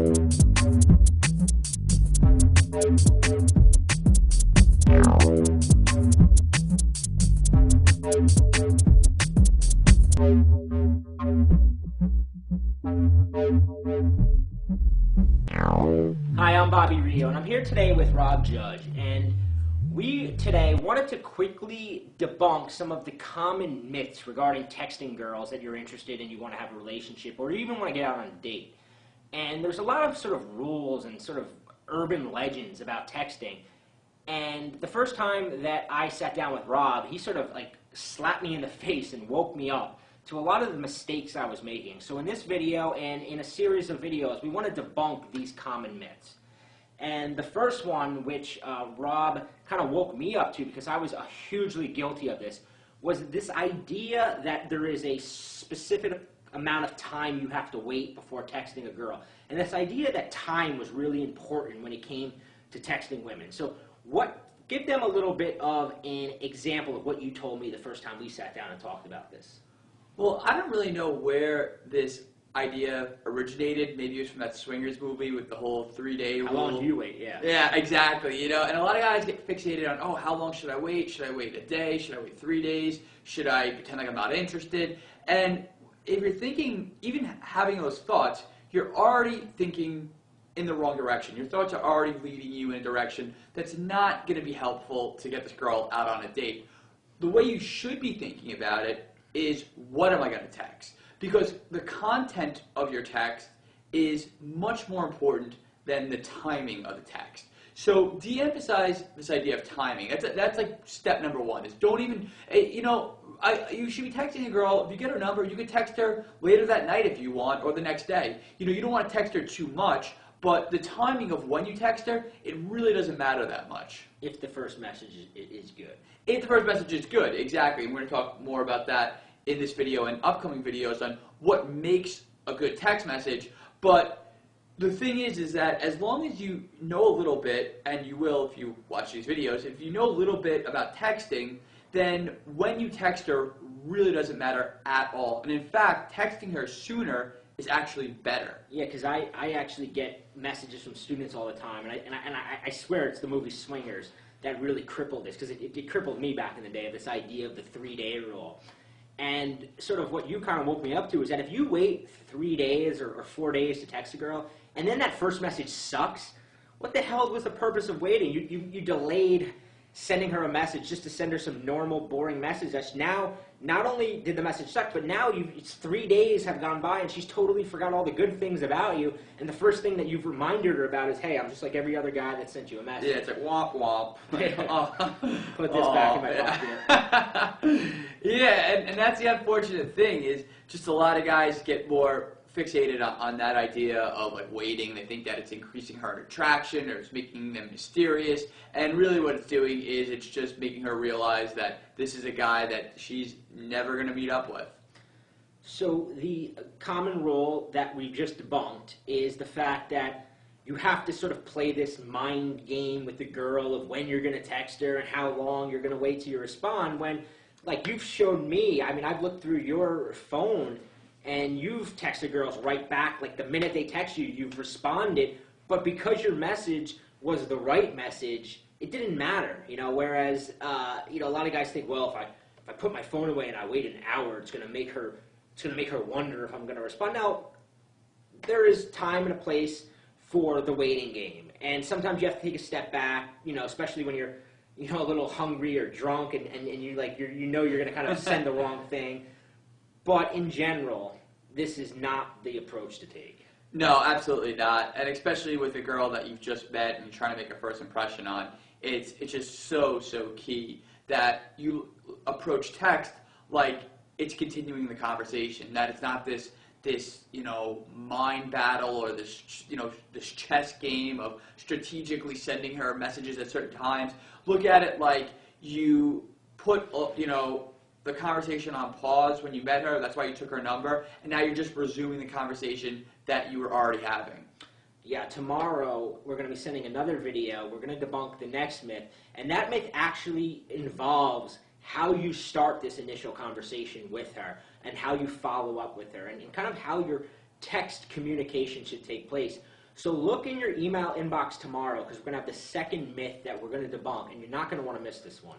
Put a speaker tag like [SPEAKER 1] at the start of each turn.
[SPEAKER 1] Hi, I'm Bobby Rio, and I'm here today with Rob Judge, and we today wanted to quickly debunk some of the common myths regarding texting girls that you're interested in, you want to have a relationship, or you even want to get out on a date. And there's a lot of sort of rules and sort of urban legends about texting, and the first time that I sat down with Rob, he sort of like slapped me in the face and woke me up to a lot of the mistakes I was making. So in this video and in a series of videos, we want to debunk these common myths. And the first one, which Rob kind of woke me up to because I was hugely guilty of this, was this idea that there is a specific amount of time you have to wait before texting a girl. And this idea that time was really important when it came to texting women. So give them a little bit of an example of what you told me the first time we sat down and talked about this.
[SPEAKER 2] Well, I don't really know where this idea originated. Maybe it was from that Swingers movie with the whole 3-day rule.
[SPEAKER 1] How long do you wait? Yeah.
[SPEAKER 2] Yeah, exactly. You know, and a lot of guys get fixated on, oh, how long should I wait? Should I wait a day? Should I wait 3 days? Should I pretend like I'm not interested? And if you're thinking, even having those thoughts, you're already thinking in the wrong direction. Your thoughts are already leading you in a direction that's not going to be helpful to get this girl out on a date. The way you should be thinking about it is, what am I going to text? Because the content of your text is much more important than the timing of the text. So de-emphasize this idea of timing. That's like step number one, is don't even, you should be texting a girl. If you get her number, you can text her later that night if you want, or the next day. You don't want to text her too much, but the timing of when you text her, it really doesn't matter that much.
[SPEAKER 1] If the first message is good.
[SPEAKER 2] If the first message is good, exactly. And we're going to talk more about that in this video and upcoming videos on what makes a good text message. But the thing is that as long as you know a little bit, and you will if you watch these videos, if you know a little bit about texting, then when you text her really doesn't matter at all. And in fact, texting her sooner is actually better.
[SPEAKER 1] Yeah, because I actually get messages from students all the time, and I swear it's the movie Swingers that really crippled this, because it crippled me back in the day, this idea of the 3-day rule. And sort of what you kind of woke me up to is that if you wait 3 days or 4 days to text a girl, and then that first message sucks, what the hell was the purpose of waiting? You delayed sending her a message just to send her some normal, boring message. That's now, not only did the message suck, but now it's 3 days have gone by and she's totally forgot all the good things about you, and the first thing that you've reminded her about is, hey, I'm just like every other guy that sent you a message.
[SPEAKER 2] Yeah, it's like womp womp.
[SPEAKER 1] Put this back in my pocket.
[SPEAKER 2] Yeah, and that's the unfortunate thing, is just a lot of guys get more fixated on that idea of like waiting. They think that it's increasing her attraction, or it's making them mysterious, and really what it's doing is it's just making her realize that this is a guy that she's never going to meet up with.
[SPEAKER 1] So the common rule that we just debunked is the fact that you have to sort of play this mind game with the girl of when you're going to text her and how long you're going to wait till you respond, when, like you've shown me, I mean, I've looked through your phone and you've texted girls right back, like the minute they text you, you've responded, but because your message was the right message, it didn't matter, whereas, a lot of guys think, well, if I put my phone away and I wait an hour, it's going to make her wonder if I'm going to respond. Now, there is time and a place for the waiting game, and sometimes you have to take a step back, especially when you're, a little hungry or drunk, and you're going to kind of send the wrong thing. But in general, this is not the approach to take.
[SPEAKER 2] No, absolutely not. And especially with a girl that you've just met and you're trying to make a first impression on, it's just so key that you approach text like it's continuing the conversation, that it's not this mind battle or this chess game of strategically sending her messages at certain times. Look at it like you put the conversation on pause when you met her. That's why you took her number, and now you're just resuming the conversation that you were already having.
[SPEAKER 1] Yeah, tomorrow we're going to be sending another video. We're going to debunk the next myth, and that myth actually involves how you start this initial conversation with her and how you follow up with her, and kind of how your text communication should take place. So look in your email inbox tomorrow because we're going to have the second myth that we're going to debunk, and you're not going to want to miss this one.